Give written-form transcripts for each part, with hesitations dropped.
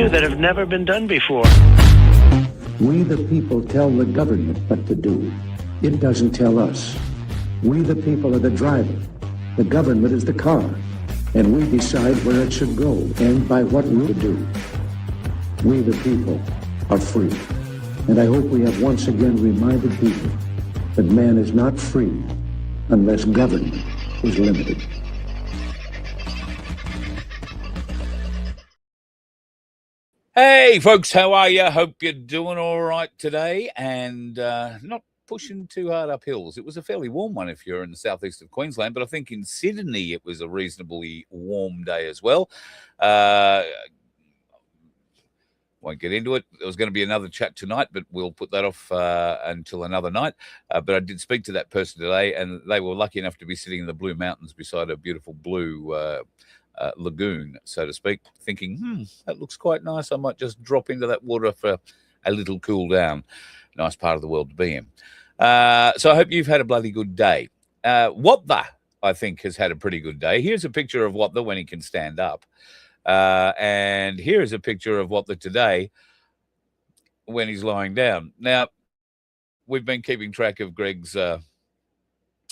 that have never been done before. We the people tell the government what to do. It doesn't tell us. We the people are the driver. The government is the car. And we decide where it should go and by what route to do. We the people are free. And I hope we have once again reminded people that man is not free unless government is limited. Hey, folks, how are you? Hope you're doing all right today and not pushing too hard up hills. It was a fairly warm one if you're in the southeast of Queensland, but I think in Sydney it was a reasonably warm day as well. Won't get into it. There was going to be another chat tonight, but we'll put that off until another night. But I did speak to that person today, and they were lucky enough to be sitting in the Blue Mountains beside a beautiful blue lagoon, so to speak, thinking, that looks quite nice. I might just drop into that water for a little cool down. Nice part of the world to be in. So I hope you've had a bloody good day. Watha, I think, has had a pretty good day. Here's a picture of Watha when he can stand up. And here's a picture of Watha today when he's lying down. Now, we've been keeping track of Greg's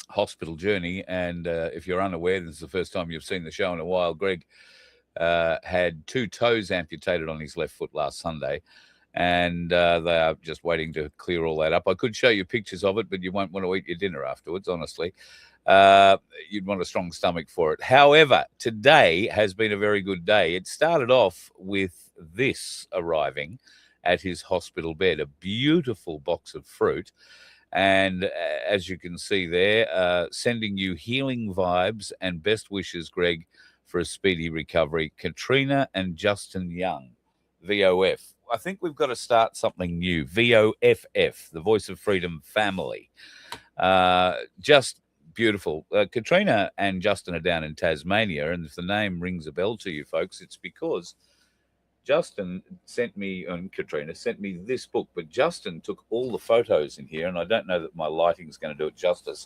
hospital journey, and if you're unaware, this is the first time you've seen the show in a while. Greg had 2 toes amputated on his left foot last Sunday, and they are just waiting to clear all that up. I could show you pictures of it, but you won't want to eat your dinner afterwards, honestly. You'd want a strong stomach for it. However, today has been a very good day. It started off with this arriving at his hospital bed, a beautiful box of fruit. And as you can see there, sending you healing vibes and best wishes, Greg, for a speedy recovery. Katrina and Justin Young, VOF. I think we've got to start something new. VOFF, the Voice of Freedom Family. Just beautiful. Katrina and Justin are down in Tasmania, and if the name rings a bell to you folks, it's because Justin sent me, and Katrina sent me this book, but Justin took all the photos in here, and I don't know that my lighting's going to do it justice.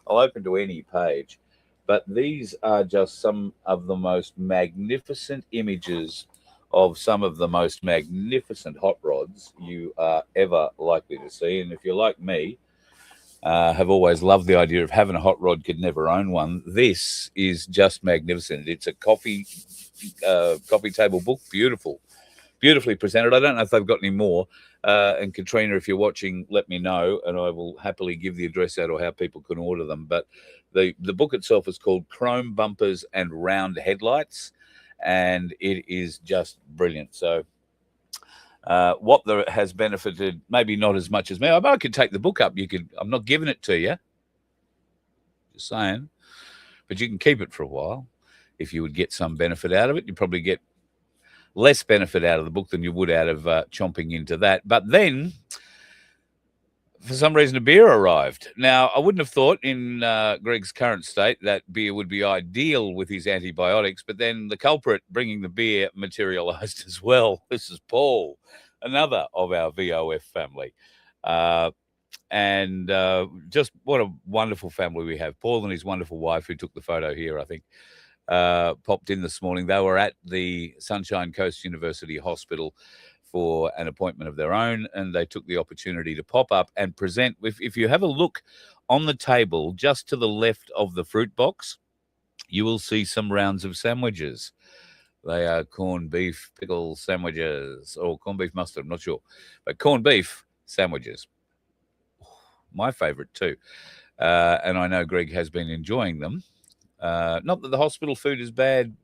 I'll open to any page, but these are just some of the most magnificent images of some of the most magnificent hot rods you are ever likely to see. And if you're like me, have always loved the idea of having a hot rod, could never own one, this is just magnificent. It's a coffee table book, beautifully presented. I don't know if they've got any more. And Katrina, if you're watching, let me know, and I will happily give the address out or how people can order them. But the book itself is called Chrome Bumpers and Round Headlights, and it is just brilliant. So what has benefited, maybe not as much as me. I could take the book up. I'm not giving it to you, just saying, but you can keep it for a while. If you would get some benefit out of it, you'd probably get less benefit out of the book than you would out of chomping into that. But then, for some reason, a beer arrived. Now, I wouldn't have thought in Greg's current state that beer would be ideal with his antibiotics, but then the culprit bringing the beer materialized as well. This is Paul, another of our VOF family. And just what a wonderful family we have. Paul and his wonderful wife, who took the photo here, I think, popped in this morning. They were at the Sunshine Coast University Hospital for an appointment of their own, and they took the opportunity to pop up and present. If you have a look on the table just to the left of the fruit box, you will see some rounds of sandwiches. They are corned beef pickle sandwiches, or corned beef mustard, I'm not sure, but corned beef sandwiches. My favorite too. And I know Greg has been enjoying them. Not that the hospital food is bad.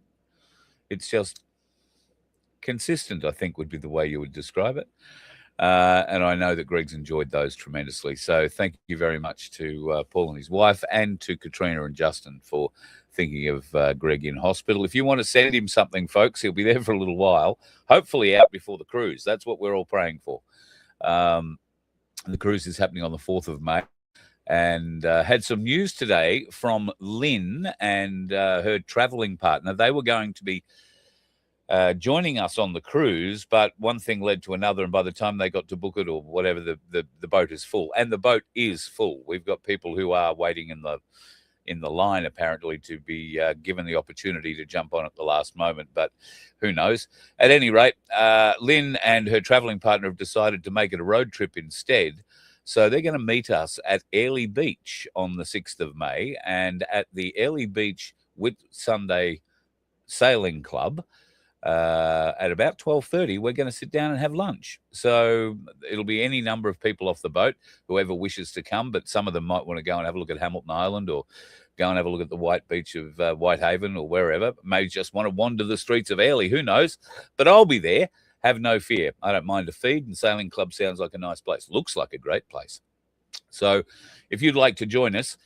It's just consistent, I think, would be the way you would describe it. And I know that Greg's enjoyed those tremendously. So thank you very much to Paul and his wife, and to Katrina and Justin for thinking of Greg in hospital. If you want to send him something, folks, he'll be there for a little while, hopefully out before the cruise. That's what we're all praying for. The cruise is happening on the 4th of May. And had some news today from Lynn and her traveling partner. They were going to be joining us on the cruise, but one thing led to another, and by the time they got to book it or whatever, the boat is full. And the boat is full. We've got people who are waiting in in the line, apparently, to be given the opportunity to jump on at the last moment, but who knows? At any rate, Lynn and her travelling partner have decided to make it a road trip instead. So they're going to meet us at Airlie Beach on the 6th of May, and at the Airlie Beach Whitsunday Sailing Club at about 12:30, we're going to sit down and have lunch. So it'll be any number of people off the boat, whoever wishes to come, but some of them might want to go and have a look at Hamilton Island or go and have a look at the White Beach of Whitehaven or wherever. May just want to wander the streets of Airlie, who knows? But I'll be there. Have no fear. I don't mind a feed, and Sailing Club sounds like a nice place. Looks like a great place. So if you'd like to join us,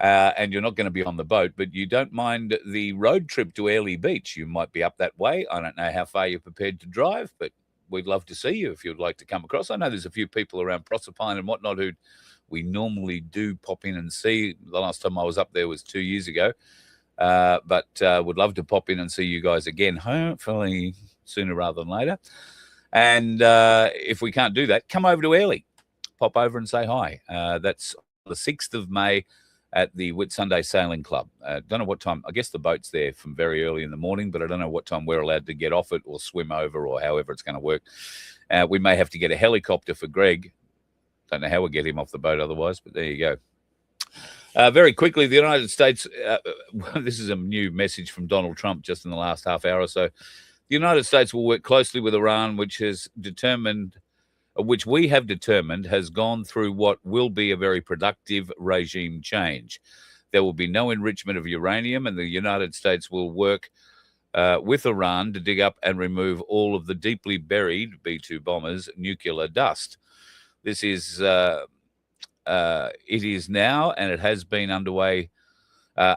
and you're not going to be on the boat, but you don't mind the road trip to Airlie Beach, you might be up that way. I don't know how far you're prepared to drive, but we'd love to see you if you'd like to come across. I know there's a few people around Proserpine and whatnot who we normally do pop in and see. The last time I was up there was 2 years ago, but would love to pop in and see you guys again, hopefully sooner rather than later. And if we can't do that, come over to Airlie. Pop over and say hi. That's the 6th of May at the Whitsunday Sailing Club. Don't know what time. I guess the boat's there from very early in the morning, but I don't know what time we're allowed to get off it or swim over or however it's going to work. We may have to get a helicopter for Greg. Don't know how we'll get him off the boat otherwise, but there you go. Very quickly, the United States, this is a new message from Donald Trump just in the last half hour or so. The United States will work closely with Iran, which we have determined has gone through what will be a very productive regime change. There will be no enrichment of uranium, and the United States will work with Iran to dig up and remove all of the deeply buried B-2 bombers' nuclear dust. This is, it is now, and it has been underway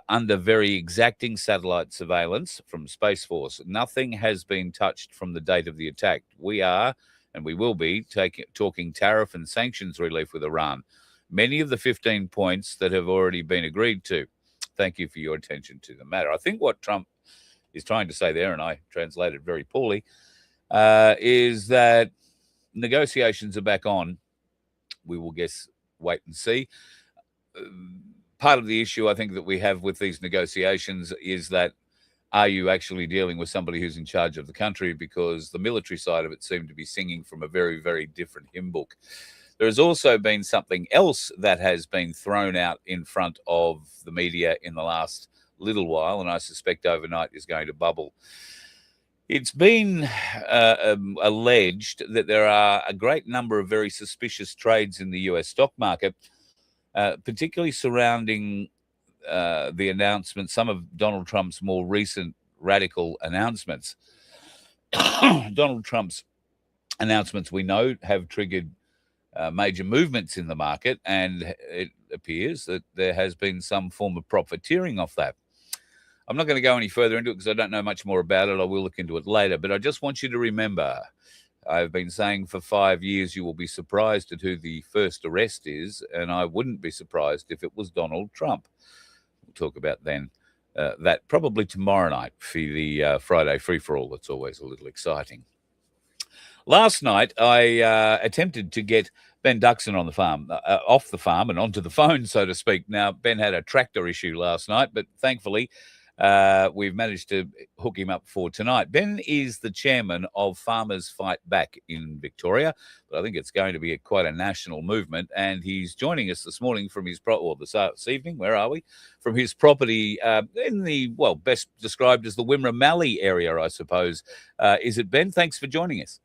under very exacting satellite surveillance from Space Force. Nothing has been touched from the date of the attack. We are, and we will be, talking tariff and sanctions relief with Iran. Many of the 15 points that have already been agreed to. Thank you for your attention to the matter. I think what Trump is trying to say there, and I translated very poorly, is that negotiations are back on. We will wait and see. Part of the issue I think that we have with these negotiations is that, are you actually dealing with somebody who's in charge of the country? Because the military side of it seemed to be singing from a very, very different hymn book. There has also been something else that has been thrown out in front of the media in the last little while, and I suspect overnight is going to bubble. It's been alleged that there are a great number of very suspicious trades in the US stock market, particularly surrounding the announcement, some of Donald Trump's more recent radical announcements. Donald Trump's announcements, we know, have triggered major movements in the market, and it appears that there has been some form of profiteering off that. I'm not going to go any further into it because I don't know much more about it. I will look into it later, but I just want you to remember, I've been saying for 5 years, you will be surprised at who the first arrest is, and I wouldn't be surprised if it was Donald Trump. We'll talk about then that probably tomorrow night for the Friday free-for-all. That's always a little exciting. Last night, I attempted to get Ben Duxsan on the farm, off the farm and onto the phone, so to speak. Now, Ben had a tractor issue last night, but thankfully, we've managed to hook him up for tonight. Ben is the chairman of Farmers Fightback in Victoria, but I think it's going to be quite a national movement. And he's joining us this morning from his this evening. Where are we? From his property in the best described as the Wimmera Mallee area, I suppose. Is it, Ben? Thanks for joining us.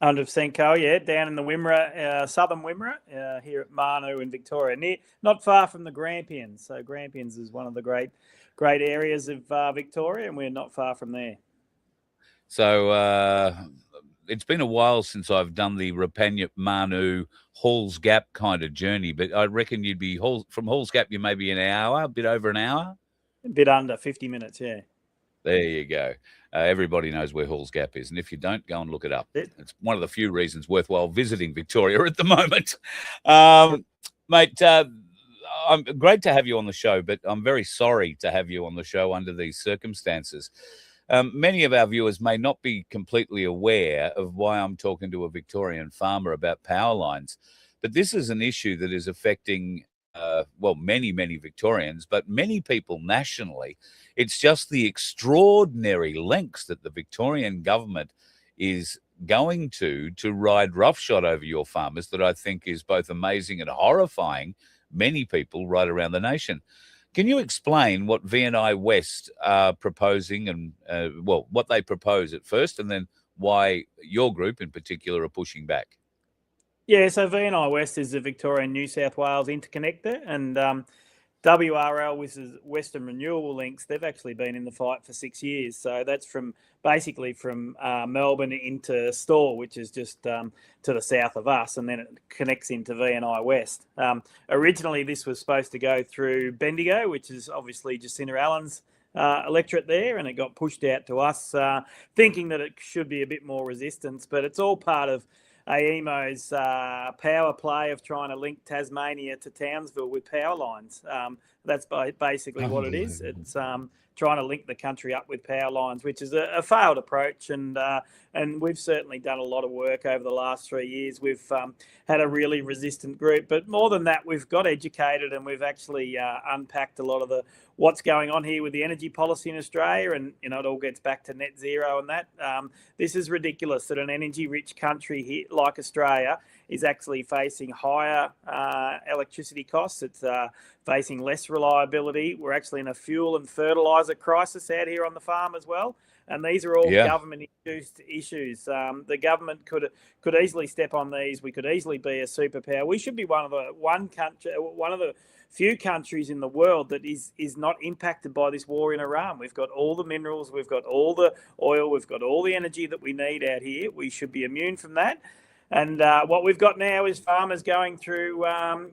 100% Carl, yeah, down in the Wimmera, southern Wimmera, here at Manu in Victoria, not far from the Grampians. So Grampians is one of the great areas of Victoria, and we're not far from there. So it's been a while since I've done the Rapanya Manu Halls Gap kind of journey, but I reckon you'd be from Halls Gap, you may be an hour, a bit over an hour, a bit under 50 minutes, yeah. There you go. Everybody knows where Halls Gap is, and if you don't, go and look it up. It's one of the few reasons worthwhile visiting Victoria at the moment. Mate, I'm great to have you on the show, but I'm very sorry to have you on the show under these circumstances. Many of our viewers may not be completely aware of why I'm talking to a Victorian farmer about power lines, but this is an issue that is affecting many, many Victorians, but many people nationally. It's just the extraordinary lengths that the Victorian government is going to ride roughshod over your farmers that I think is both amazing and horrifying many people right around the nation. Can you explain what V&I West are proposing and, what they propose at first, and then why your group in particular are pushing back? Yeah, so V&I West is the Victorian New South Wales interconnector, and WRL, which is Western Renewable Links, they've actually been in the fight for 6 years. So that's basically from Melbourne into Store, which is just to the south of us, and then it connects into V&I West. Originally, this was supposed to go through Bendigo, which is obviously Jacinta Allen's electorate there, and it got pushed out to us, thinking that it should be a bit more resistance, but it's all part of AEMO's power play of trying to link Tasmania to Townsville with power lines. That's basically what it is. It's trying to link the country up with power lines, which is a failed approach. And we've certainly done a lot of work over the last 3 years. We've had a really resistant group. But more than that, we've got educated and we've actually unpacked a lot of what's going on here with the energy policy in Australia. And, it all gets back to net zero and that. This is ridiculous that an energy-rich country here, like Australia is actually facing higher electricity costs. It's facing less reliability. We're actually in a fuel and fertiliser crisis out here on the farm as well. And these are all government-induced issues. The government could easily step on these. We could easily be a superpower. We should be one of the few countries in the world that is not impacted by this war in Iran. We've got all the minerals, we've got all the oil, we've got all the energy that we need out here. We should be immune from that. And what we've got now is farmers going through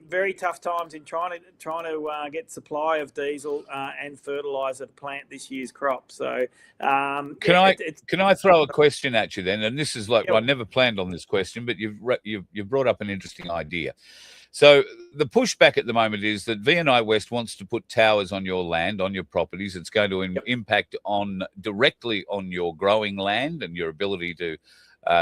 very tough times in trying to get supply of diesel and fertiliser to plant this year's crop. So can I throw a question at you then? And this is I never planned on this question, but you've brought up an interesting idea. So the pushback at the moment is that V&I West wants to put towers on your land, on your properties. It's going to impact directly on your growing land and your ability to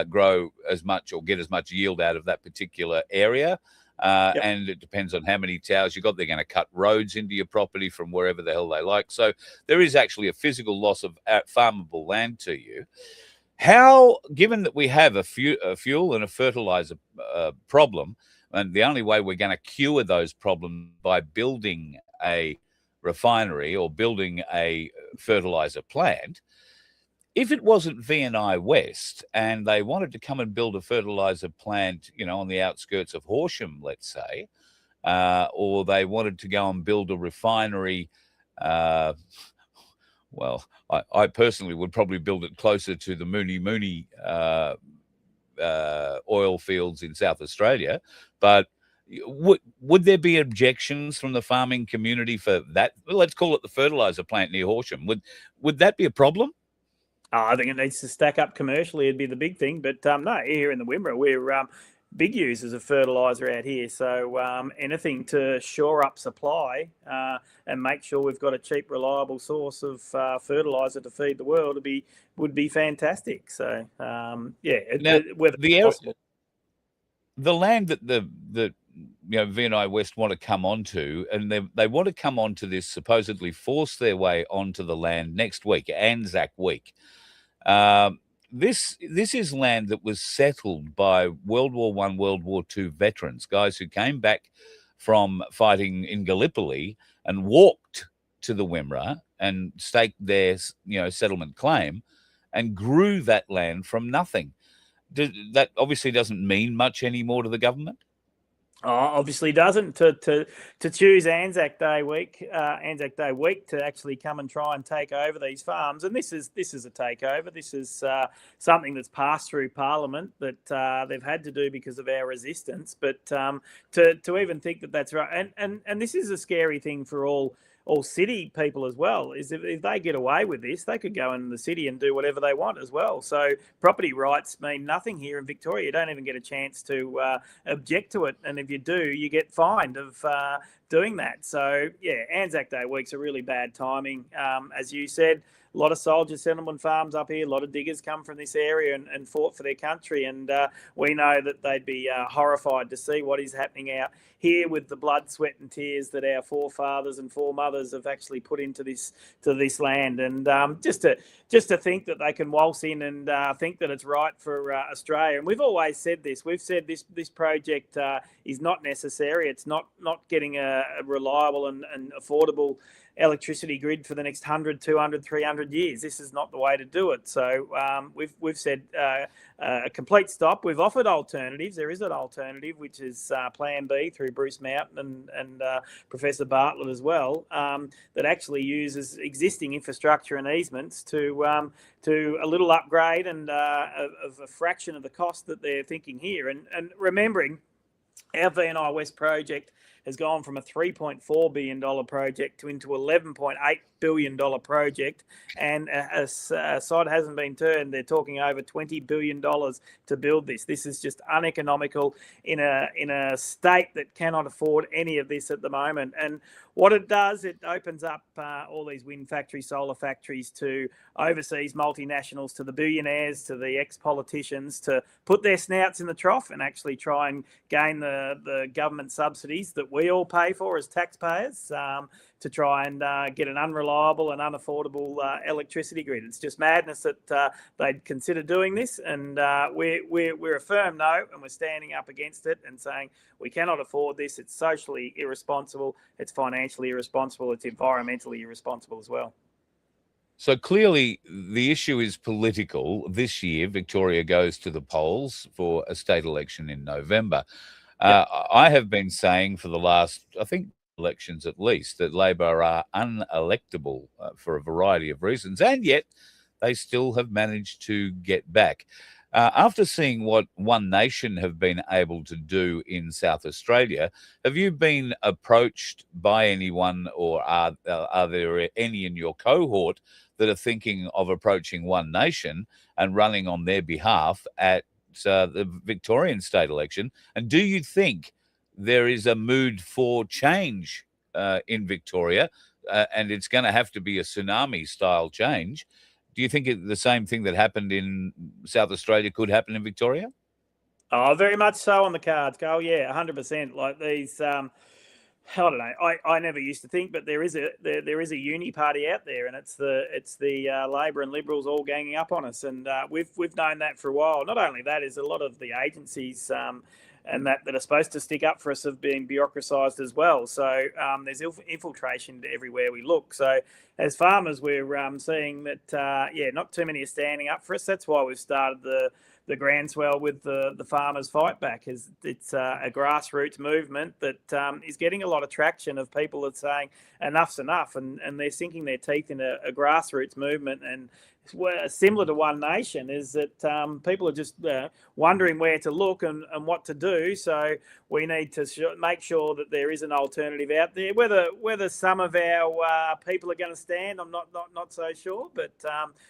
grow as much or get as much yield out of that particular area. And it depends on how many towers you've got. They're going to cut roads into your property from wherever the hell they like. So there is actually a physical loss of farmable land to you. How, given that we have a fuel and a fertilizer problem, and the only way we're going to cure those problems by building a refinery or building a fertilizer plant, if it wasn't V&I West and they wanted to come and build a fertilizer plant, on the outskirts of Horsham, let's say, or they wanted to go and build a refinery, I personally would probably build it closer to the Mooney oil fields in South Australia. But would there be objections from the farming community for that? Let's call it the fertilizer plant near Horsham. Would that be a problem? I think it needs to stack up commercially. It'd be the big thing. But no, here in the Wimmera, we're big users of fertiliser out here. So anything to shore up supply and make sure we've got a cheap, reliable source of fertiliser to feed the world would be fantastic. So the land that the V&I West want to come onto, and they want to come onto this, supposedly force their way onto the land next week, ANZAC week. This is land that was settled by World War I, World War II veterans, guys who came back from fighting in Gallipoli and walked to the Wimmera and staked their settlement claim and grew that land from nothing. That obviously doesn't mean much anymore to the government. Obviously doesn't. To choose ANZAC Day week to actually come and try and take over these farms, and this is a takeover. This is something that's passed through Parliament that they've had to do because of our resistance. But to even think that that's right, and this is a scary thing for all city people as well, is if they get away with this, they could go in the city and do whatever they want as well. So property rights mean nothing here in Victoria. You don't even get a chance to object to it. And if you do, you get fined of doing that. So, yeah, ANZAC Day week's a really bad timing. As you said, lot of soldier settlement farms up here. A lot of diggers come from this area and fought for their country. And we know that they'd be horrified to see what is happening out here with the blood, sweat and tears that our forefathers and foremothers have actually put into this land. And just to think that they can waltz in and think that it's right for Australia. And we've always said this. We've said this project is not necessary. It's not getting a reliable and affordable electricity grid for the next 100, 200, 300 years. This is not the way to do it. So we've said a complete stop. We've offered alternatives. There is an alternative, which is Plan B through Bruce Mountain and Professor Bartlett as well, that actually uses existing infrastructure and easements to a little upgrade and of a fraction of the cost that they're thinking here. And remembering, our VNI West project has gone from a $3.4 billion project into $11.8 billion project, and a sod hasn't been turned. They're talking over $20 billion to build this. This is just uneconomical in a state that cannot afford any of this at the moment. And what it does, it opens up all these wind factories, solar factories to overseas multinationals, to the billionaires, to the ex-politicians, to put their snouts in the trough and actually try and gain the government subsidies that we all pay for as taxpayers, to try and get an unreliable and unaffordable electricity grid. It's just madness that they'd consider doing this, and we're a firm no, and we're standing up against it and saying we cannot afford this. It's socially irresponsible, it's financially irresponsible, it's environmentally irresponsible as well. So clearly the issue is political. This year, Victoria goes to the polls for a state election in November. Yep. I have been saying for the last, I think, elections at least, that Labor are unelectable for a variety of reasons, and yet they still have managed to get back. After seeing what One Nation have been able to do in South Australia, have you been approached by anyone, or are there any in your cohort that are thinking of approaching One Nation and running on their behalf at the Victorian state election? And do you think there is a mood for change in Victoria, and it's going to have to be a tsunami-style change? Do you think the same thing that happened in South Australia could happen in Victoria? Oh, very much so on the cards, Carl. Yeah, 100%. Like these, I don't know. I never used to think, but there is a uni party out there, and it's the Labor and Liberals all ganging up on us, and we've known that for a while. Not only that, is a lot of the agencies and that are supposed to stick up for us have been bureaucratised as well. So there's infiltration everywhere we look. So as farmers, we're seeing that, not too many are standing up for us. That's why we've started the groundswell with the Farmers Fightback. It's a grassroots movement that is getting a lot of traction of people that saying enough's enough, and they're sinking their teeth in a grassroots movement. And similar to One Nation is that people are just wondering where to look and what to do. So we need to make sure that there is an alternative out there. Whether some of our people are going to stand, I'm not so sure, but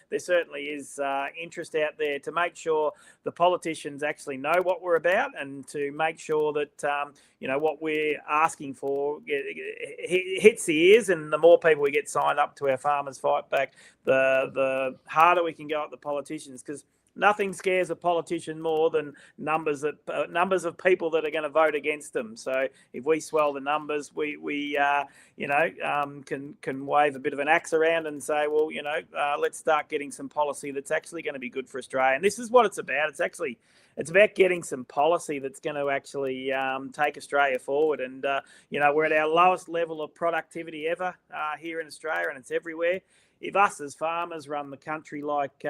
there certainly is interest out there to make sure the politicians actually know what we're about, and to make sure that what we're asking for hits the ears. And the more people we get signed up to our Farmers Fightback, the harder we can go at the politicians, because nothing scares a politician more than numbers of people that are going to vote against them. So if we swell the numbers, we can wave a bit of an axe around and say, well, let's start getting some policy that's actually going to be good for Australia. And this is what it's about. It's about getting some policy that's going to actually take Australia forward. And, we're at our lowest level of productivity ever here in Australia, and it's everywhere. If us as farmers run the country like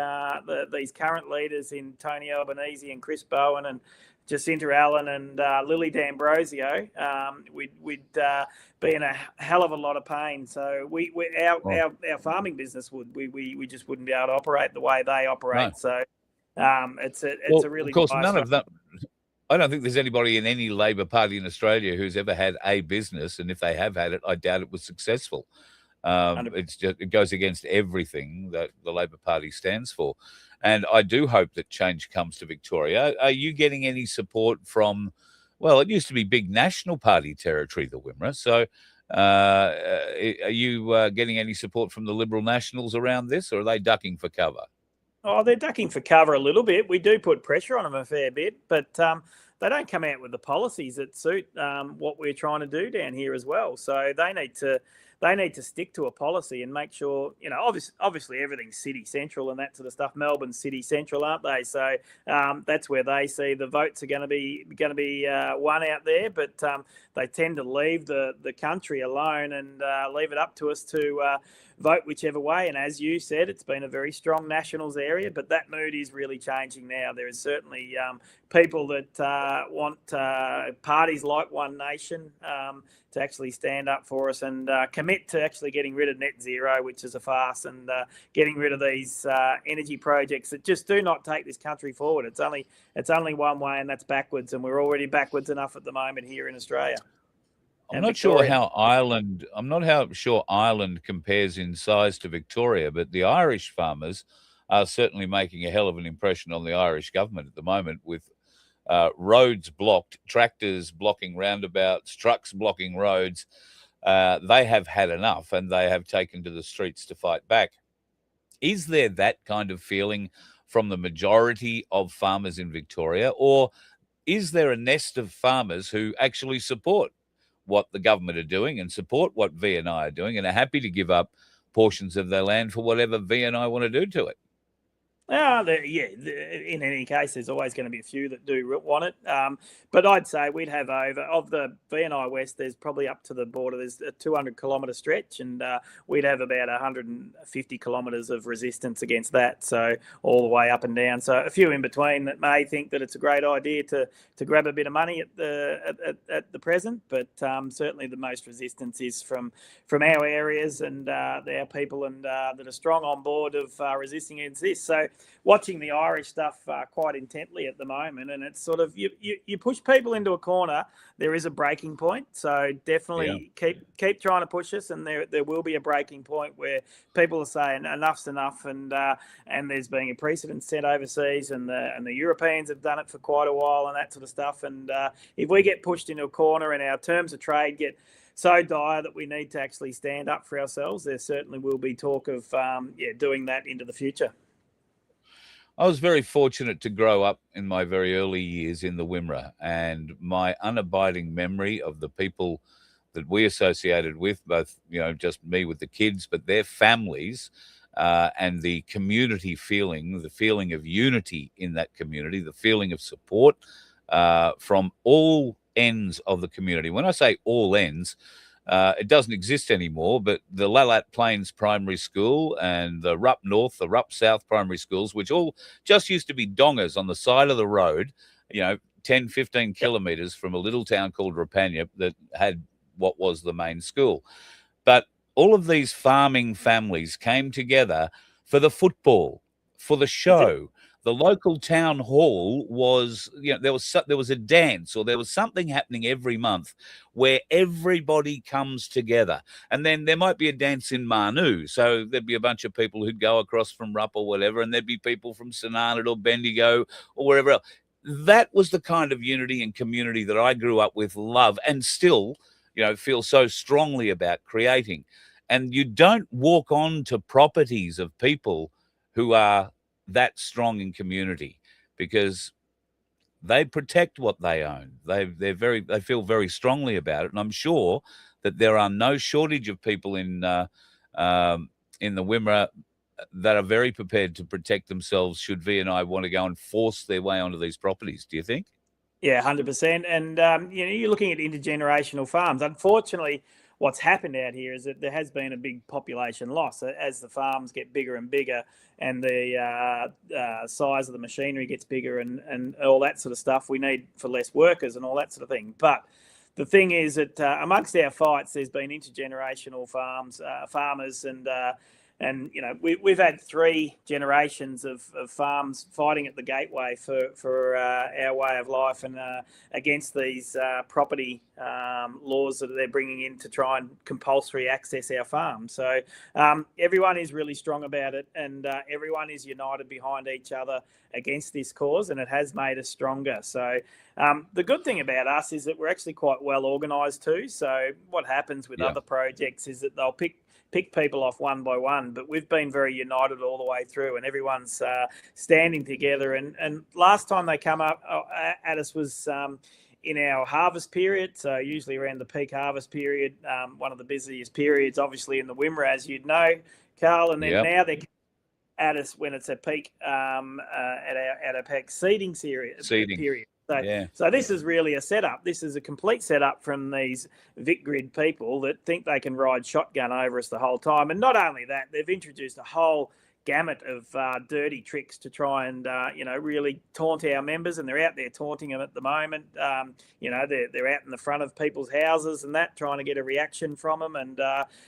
these current leaders in Tony Albanese and Chris Bowen and Jacinta Allen and Lily D'Ambrosio, we'd be in a hell of a lot of pain. So our farming business we just wouldn't be able to operate the way they operate. No. So it's a really, of course, none of that. I don't think there's anybody in any Labor Party in Australia who's ever had a business, and if they have had it, I doubt it was successful. It goes against everything that the Labor Party stands for. And I do hope that change comes to Victoria. Are you getting any support from, well, it used to be big National Party territory, the Wimmera. So Are you getting any support from the Liberal Nationals around this, or are they ducking for cover? Oh, they're ducking for cover a little bit. We do put pressure on them a fair bit, but they don't come out with the policies that suit what we're trying to do down here as well. So they need to stick to a policy and make sure, obviously everything's city central and that sort of stuff. Melbourne's city central, aren't they? So that's where they see the votes are going to be won out there. But they tend to leave the country alone and leave it up to us to vote whichever way. And as you said, it's been a very strong Nationals area, but that mood is really changing now. There is certainly people that want parties like One Nation to actually stand up for us and commit to actually getting rid of net zero, which is a farce, and getting rid of these energy projects that just do not take this country forward. It's only one way, and that's backwards, and we're already backwards enough at the moment here in Australia. I'm not sure how Ireland compares in size to Victoria, but the Irish farmers are certainly making a hell of an impression on the Irish government at the moment, with roads blocked, tractors blocking roundabouts, trucks blocking roads. They have had enough, and they have taken to the streets to fight back. Is there that kind of feeling from the majority of farmers in Victoria, or is there a nest of farmers who actually support what the government are doing and support what V&I are doing and are happy to give up portions of their land for whatever V&I want to do to it? In any case, there's always going to be a few that do want it. But I'd say we'd have of the V&I West, there's probably up to the border, there's a 200-kilometre stretch, and we'd have about 150 kilometres of resistance against that, so all the way up and down. So a few in between that may think that it's a great idea to grab a bit of money at the present, but certainly the most resistance is from our areas and our people, and that are strong on board of resisting against this. So watching the Irish stuff quite intently at the moment, and it's sort of you push people into a corner, there is a breaking point. So definitely keep trying to push us, and there will be a breaking point where people are saying enough's enough, and there's being a precedent set overseas, and the Europeans have done it for quite a while and that sort of stuff. And if we get pushed into a corner and our terms of trade get so dire that we need to actually stand up for ourselves, there certainly will be talk of doing that into the future. I was very fortunate to grow up in my very early years in the Wimmera, and my unabiding memory of the people that we associated with, both, just me with the kids, but their families, and the community feeling, the feeling of unity in that community, the feeling of support from all ends of the community. When I say all ends, it doesn't exist anymore, but the Lalat Plains Primary School and the Rupp North, the Rupp South Primary Schools, which all just used to be dongers on the side of the road, 10, 15 kilometres from a little town called Rapanya that had what was the main school. But all of these farming families came together for the football, for the show. The local town hall was, there was a dance, or there was something happening every month where everybody comes together. And then there might be a dance in Manu. So there'd be a bunch of people who'd go across from Rupp or whatever, and there'd be people from Sunanit or Bendigo or wherever else. That was the kind of unity and community that I grew up with, love, and still, feel so strongly about creating. And you don't walk on to properties of people who are that strong in community, because they protect what they own. They feel very strongly about it, and I'm sure that there are no shortage of people in the Wimmera that are very prepared to protect themselves should V&I want to go and force their way onto these properties. Do you think? Yeah, 100%. And you're looking at intergenerational farms. Unfortunately, what's happened out here is that there has been a big population loss as the farms get bigger and bigger, and the size of the machinery gets bigger, and all that sort of stuff. We need for less workers and all that sort of thing. But the thing is that amongst our fights, there's been intergenerational farmers, and And we've had 3 generations of farms fighting at the gateway for our way of life and against these property laws that they're bringing in to try and compulsory access our farms. So everyone is really strong about it, and everyone is united behind each other against this cause, and it has made us stronger. So the good thing about us is that we're actually quite well organised too. So what happens with other projects is that they'll pick people off one by one, but we've been very united all the way through, and everyone's standing together. And last time they come up at us was in our harvest period, so usually around the peak harvest period, one of the busiest periods, obviously in the Wimmera, as you'd know, Carl. And then now they're at us when it's a peak at our peak seeding period. So this is really a setup. This is a complete setup from these Vic Grid people that think they can ride shotgun over us the whole time. And not only that, they've introduced a whole gamut of dirty tricks to try and really taunt our members, and they're out there taunting them at the moment. They're out in the front of people's houses and that, trying to get a reaction from them, and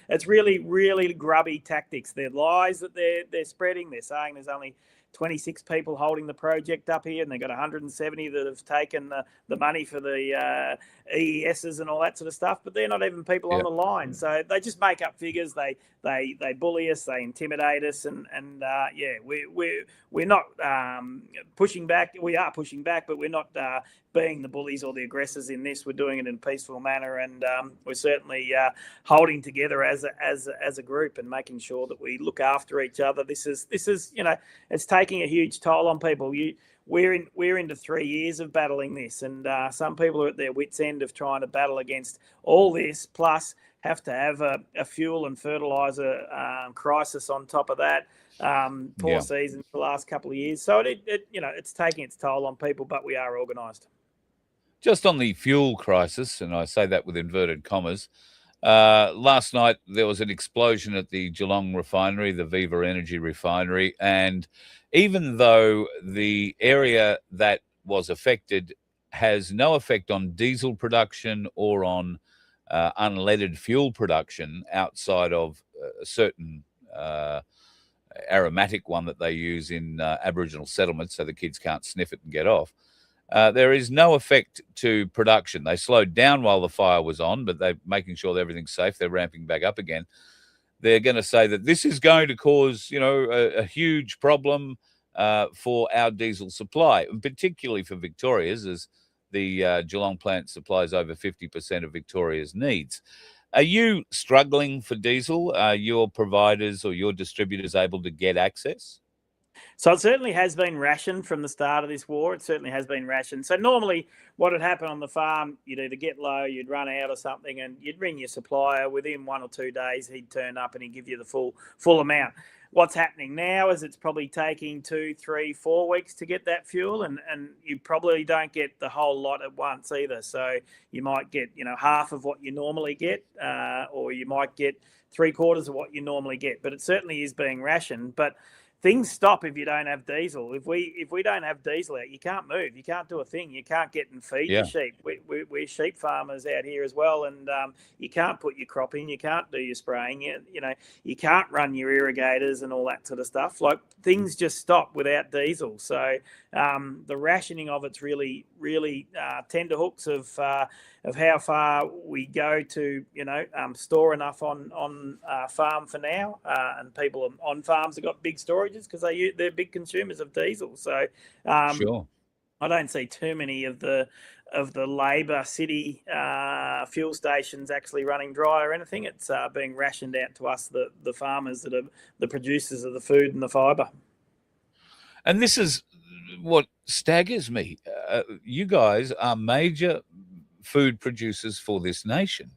it's really, really grubby tactics. They're lies that they're spreading. They're saying there's only 26 people holding the project up here, and they've got 170 that have taken the money for the EESs and all that sort of stuff, but they're not even people on the line. So they just make up figures. They bully us, they intimidate us, and we're not pushing back. We are pushing back, but we're not being the bullies or the aggressors in this. We're doing it in a peaceful manner, and we're certainly holding together as a group and making sure that we look after each other. This is it's taking a huge toll on people. We're into 3 years of battling this, and some people are at their wits' end of trying to battle against all this, plus have to have a fuel and fertiliser crisis on top of that. Poor season for the last couple of years, so it's taking its toll on people, but we are organised. Just on the fuel crisis, and I say that with inverted commas, last night there was an explosion at the Geelong refinery, the Viva Energy refinery, and even though the area that was affected has no effect on diesel production or on unleaded fuel production outside of a certain aromatic one that they use in Aboriginal settlements so the kids can't sniff it and get off. There is no effect to production. They slowed down while the fire was on, but they're making sure that everything's safe. They're ramping back up again. They're going to say that this is going to cause, a huge problem for our diesel supply, and particularly for Victoria's, as the Geelong plant supplies over 50% of Victoria's needs. Are you struggling for diesel? Are your providers or your distributors able to get access? So it certainly has been rationed from the start of this war. It certainly has been rationed. So normally what would happen on the farm, you'd either get low, you'd run out or something, and you'd ring your supplier. Within 1 or 2 days, he'd turn up and he'd give you the full amount. What's happening now is it's probably taking 2, 3, 4 weeks to get that fuel, and you probably don't get the whole lot at once either. So you might get, half of what you normally get, or you might get 3/4 of what you normally get. But it certainly is being rationed. But things stop if you don't have diesel. If we don't have diesel out, you can't move. You can't do a thing. You can't get and feed your sheep. We're sheep farmers out here as well, and you can't put your crop in. You can't do your spraying. You can't run your irrigators and all that sort of stuff. Like, things just stop without diesel. So the rationing of it's really, really tender hooks of how far we go to, store enough on farm for now. And people on farms have got big storages because they're big consumers of diesel. So Sure. I don't see too many of the Labor city fuel stations actually running dry or anything. It's being rationed out to us, the farmers that are the producers of the food and the fibre. And this is what staggers me. You guys are major food producers for this nation,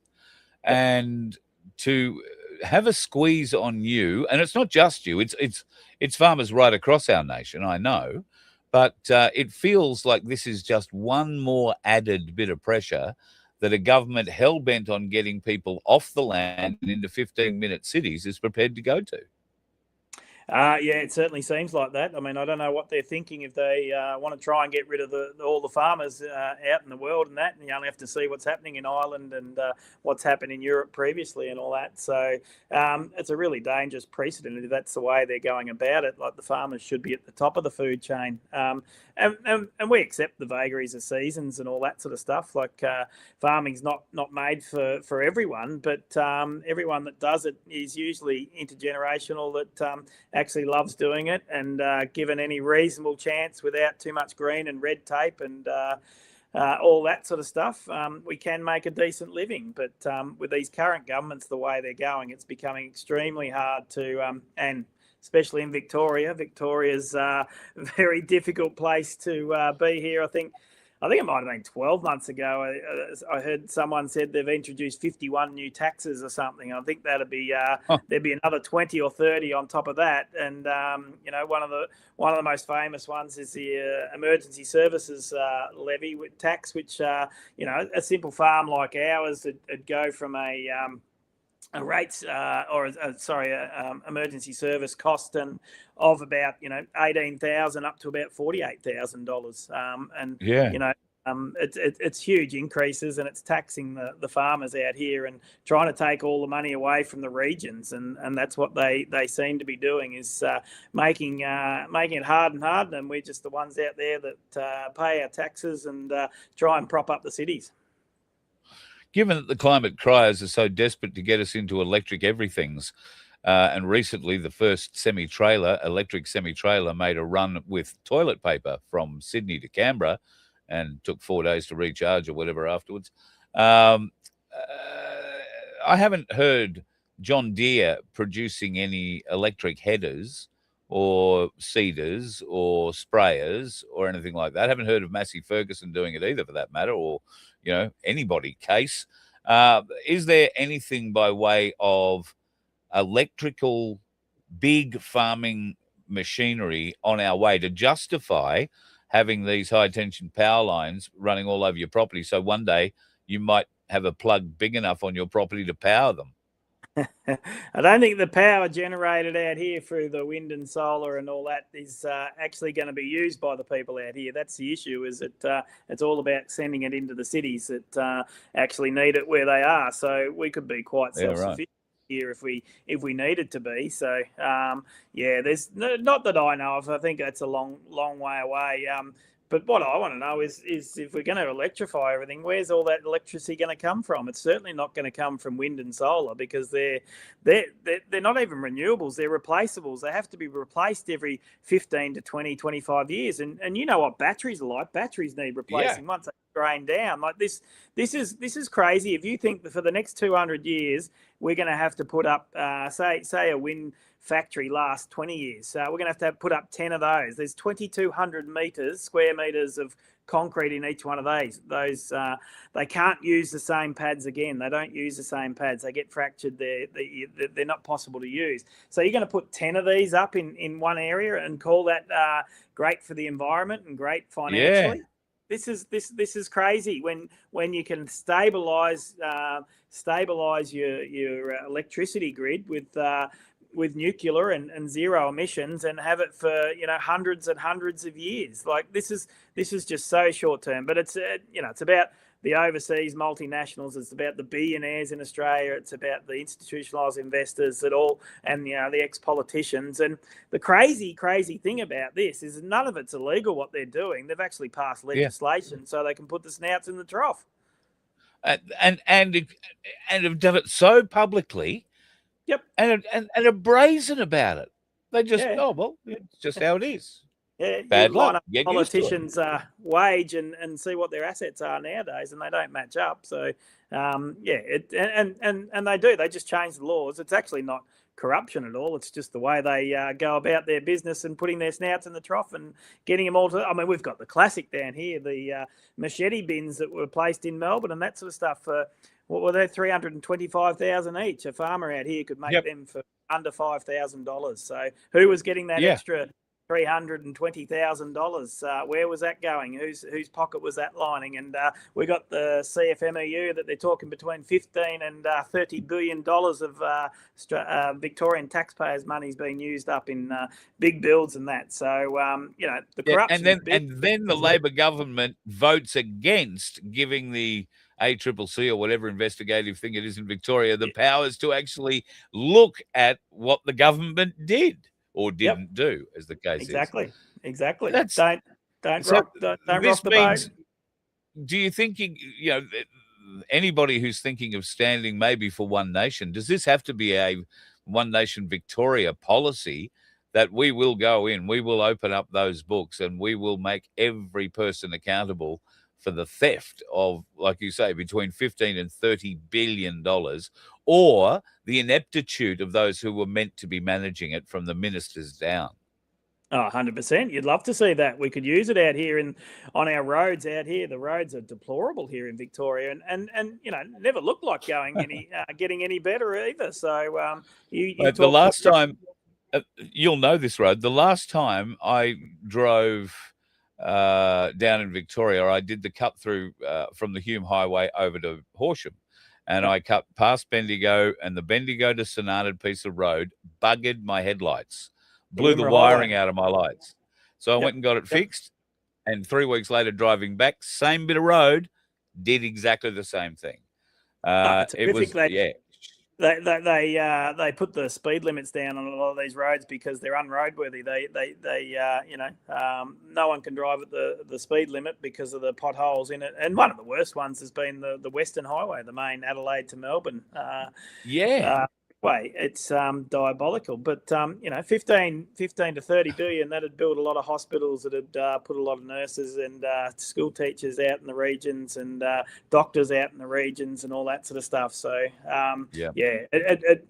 and to have a squeeze on you, and it's not just you, it's farmers right across our nation, I know, but it feels like this is just one more added bit of pressure that a government hell-bent on getting people off the land and into 15-minute cities is prepared to go to. Yeah, it certainly seems like that. I mean, I don't know what they're thinking if they want to try and get rid of all the farmers out in the world and that, and you only have to see what's happening in Ireland and what's happened in Europe previously and all that. So it's a really dangerous precedent if that's the way they're going about it. Like the farmers should be at the top of the food chain. And we accept the vagaries of seasons and all that sort of stuff. Like farming's not made for everyone, but everyone that does it is usually intergenerational, that actually loves doing it, and given any reasonable chance without too much green and red tape and all that sort of stuff, we can make a decent living. But with these current governments, the way they're going, it's becoming extremely hard to, and especially in Victoria. Victoria's a very difficult place to be here. I think it might have been 12 months ago. I heard someone said they've introduced 51 new taxes or something. I think that'd be there'd be another 20 or 30 on top of that. And one of the most famous ones is the emergency services levy with tax, which a simple farm like ours would go from a rates emergency service cost of about $18,000 up to about $48,000, and it's huge increases, and it's taxing the farmers out here and trying to take all the money away from the regions, and that's what they seem to be doing, is making it hard and hard, and we're just the ones out there that pay our taxes and try and prop up the cities. Given that the climate criers are so desperate to get us into electric everythings, and recently the first electric semi-trailer made a run with toilet paper from Sydney to Canberra and took 4 days to recharge or whatever afterwards, I haven't heard John Deere producing any electric headers or seeders or sprayers or anything like that. I haven't heard of Massey Ferguson doing it either, for that matter, or anybody. Case, is there anything by way of electrical big farming machinery on our way to justify having these high tension power lines running all over your property, so one day you might have a plug big enough on your property to power them? I don't think the power generated out here through the wind and solar and all that is actually going to be used by the people out here. That's the issue, is that it's all about sending it into the cities that actually need it where they are. So we could be quite self-sufficient here if we needed to be. So there's not that I know of. I think that's a long way away. But what I want to know is if we're going to electrify everything, where's all that electricity going to come from? It's certainly not going to come from wind and solar, because they're not even renewables. They're replaceables. They have to be replaced every 15 to 20, 25 years. And you know what batteries are like. Batteries need replacing once they drain down. Like this is crazy. If you think that for the next 200 years we're going to have to put up, say a wind factory lasts 20 years. So we're going to put up 10 of those. There's 2,200 square meters of concrete in each one of those. They can't use the same pads again. They don't use the same pads. They get fractured. They're not possible to use. So you're going to put 10 of these up in one area and call that great for the environment and great financially? Yeah. This is crazy when you can stabilize your electricity grid with nuclear and zero emissions, and have it for hundreds and hundreds of years. Like this is just so short term. But it's it's about the overseas multinationals. It's about the billionaires in Australia. It's about the institutionalised investors and the ex-politicians. And the crazy thing about this is none of it's illegal what they're doing. They've actually passed legislation so they can put the snouts in the trough. And have done it so publicly. Yep. And are brazen about it. They just, it's just how it is. Yeah, bad luck. Politicians' wage and see what their assets are nowadays, and they don't match up. So, and they do. They just change the laws. It's actually not corruption at all. It's just the way they go about their business and putting their snouts in the trough and getting them all to. I mean, we've got the classic down here, the machete bins that were placed in Melbourne and that sort of stuff for. What were they? $325,000 each. A farmer out here could make them for under $5,000. So who was getting that extra $320,000. Where was that going? Whose pocket was that lining? And we got the CFMEU that they're talking between $15 and $30 billion of Victorian taxpayers' money is being used up in big builds and that. So the corruption. And then the Labor government votes against giving the ACCC or whatever investigative thing it is in Victoria the powers to actually look at what the government did or didn't do, as the case is. Exactly. That's, don't rock the boat. Do you think anybody who's thinking of standing maybe for One Nation, does this have to be a One Nation Victoria policy that we will go in, we will open up those books and we will make every person accountable for the theft of, like you say, between $15 and $30 billion, or the ineptitude of those who were meant to be managing it from the ministers down? Oh, 100%. You'd love to see that. We could use it out here on our roads out here. The roads are deplorable here in Victoria, and never looked like getting any better either. So the last time, you'll know this road. The last time I drove down in Victoria, I did the cut through from the Hume Highway over to Horsham, and I cut past Bendigo, and the Bendigo to St Arnaud piece of road buggered my headlights, blew the wiring out of my lights. So I went and got it fixed, and 3 weeks later, driving back, same bit of road, did exactly the same thing. They put the speed limits down on a lot of these roads because they're unroadworthy. No one can drive at the speed limit because of the potholes in it. And one of the worst ones has been the Western Highway, the main Adelaide to Melbourne. Way. It's diabolical. But 15 to 30 billion, that'd build a lot of hospitals, that'd put a lot of nurses and school teachers out in the regions and doctors out in the regions and all that sort of stuff. So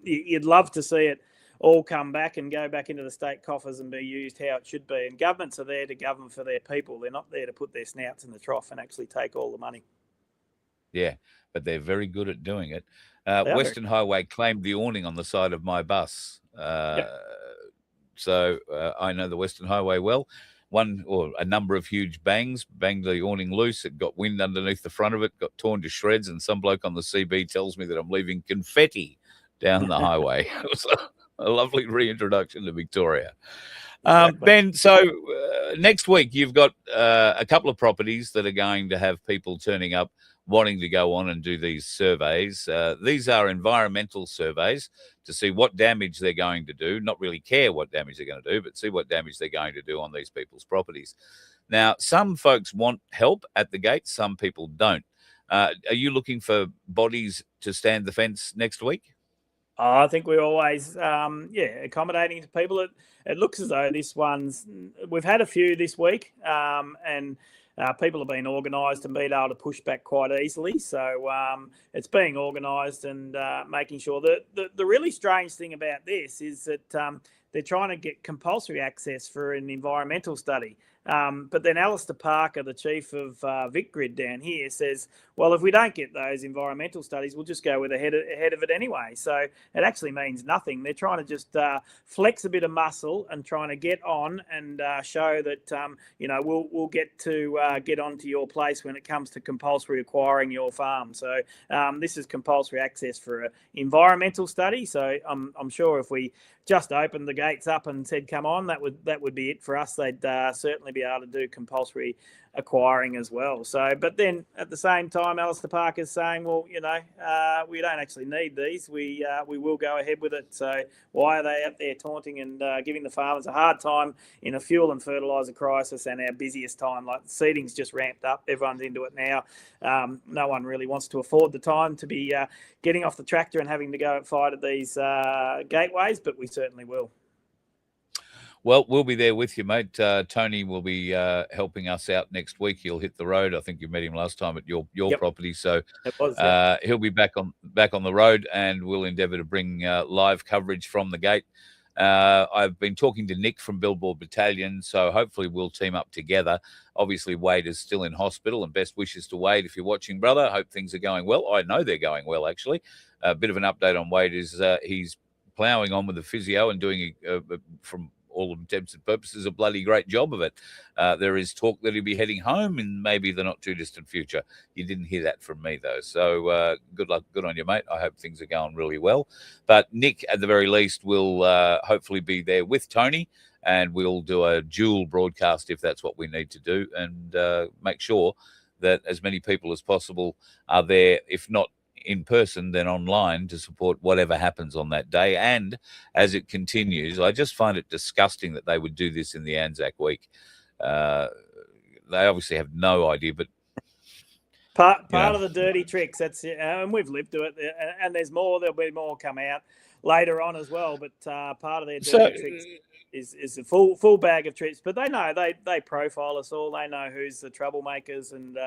you'd love to see it all come back and go back into the state coffers and be used how it should be. And governments are there to govern for their people. They're not there to put their snouts in the trough and actually take all the money. Yeah, but they're very good at doing it. Western Highway claimed the awning on the side of my bus. So I know the Western Highway well. One or a number of huge banged the awning loose. It got wind underneath the front of it, got torn to shreds, and some bloke on the CB tells me that I'm leaving confetti down the highway. It was a lovely reintroduction to Victoria. Ben, so next week you've got a couple of properties that are going to have people turning up wanting to go on and do these surveys. These are environmental surveys to see what damage they're going to do, not really care what damage they're going to do, but see what damage they're going to do on these people's properties. Now, some folks want help at the gate, some people don't. Are you looking for bodies to stand the fence next week? I think we're always, accommodating to people. It looks as though we've had a few this week, and people have been organised and been able to push back quite easily. So it's being organised and making sure that the really strange thing about this is that they're trying to get compulsory access for an environmental study. But then Alistair Parker, the chief of VicGrid down here, says, well, if we don't get those environmental studies, we'll just go with ahead of it anyway. So it actually means nothing. They're trying to just flex a bit of muscle and trying to get on and show that, we'll get onto your place when it comes to compulsory acquiring your farm. So this is compulsory access for an environmental study. So I'm sure if we just opened the gates up and said, come on, that would be it for us. They'd certainly be able to do compulsory acquiring as well. So, but then at the same time, Alistair Parker's saying, well, we don't actually need these. We will go ahead with it. So why are they out there taunting and giving the farmers a hard time in a fuel and fertiliser crisis and our busiest time? Like seeding's just ramped up. Everyone's into it now. No one really wants to afford the time to be getting off the tractor and having to go and fight at these gateways, but we certainly will. Well, we'll be there with you, mate. Tony will be helping us out next week. He'll hit the road. I think you met him last time at your property, so he'll be back on the road, and we'll endeavour to bring live coverage from the gate. I've been talking to Nick from Billboard Battalion, so hopefully we'll team up together. Obviously, Wade is still in hospital, and best wishes to Wade if you're watching, brother. Hope things are going well. I know they're going well, actually. A bit of an update on Wade is he's ploughing on with the physio and doing from all intents and purposes, a bloody great job of it. There is talk that he'll be heading home in maybe the not too distant future. You didn't hear that from me, though. So good luck. Good on you, mate. I hope things are going really well. But Nick, at the very least, will hopefully be there with Tony, and we'll do a dual broadcast if that's what we need to do, and make sure that as many people as possible are there, if not in person, then online, to support whatever happens on that day. And as it continues, I just find it disgusting that they would do this in the ANZAC week. They obviously have no idea, but part of the dirty tricks, that's it. And we've lived to it, and there's more. There'll be more come out later on as well, but part of their dirty tricks is a full bag of tricks. But they know, they profile us all. They know who's the troublemakers and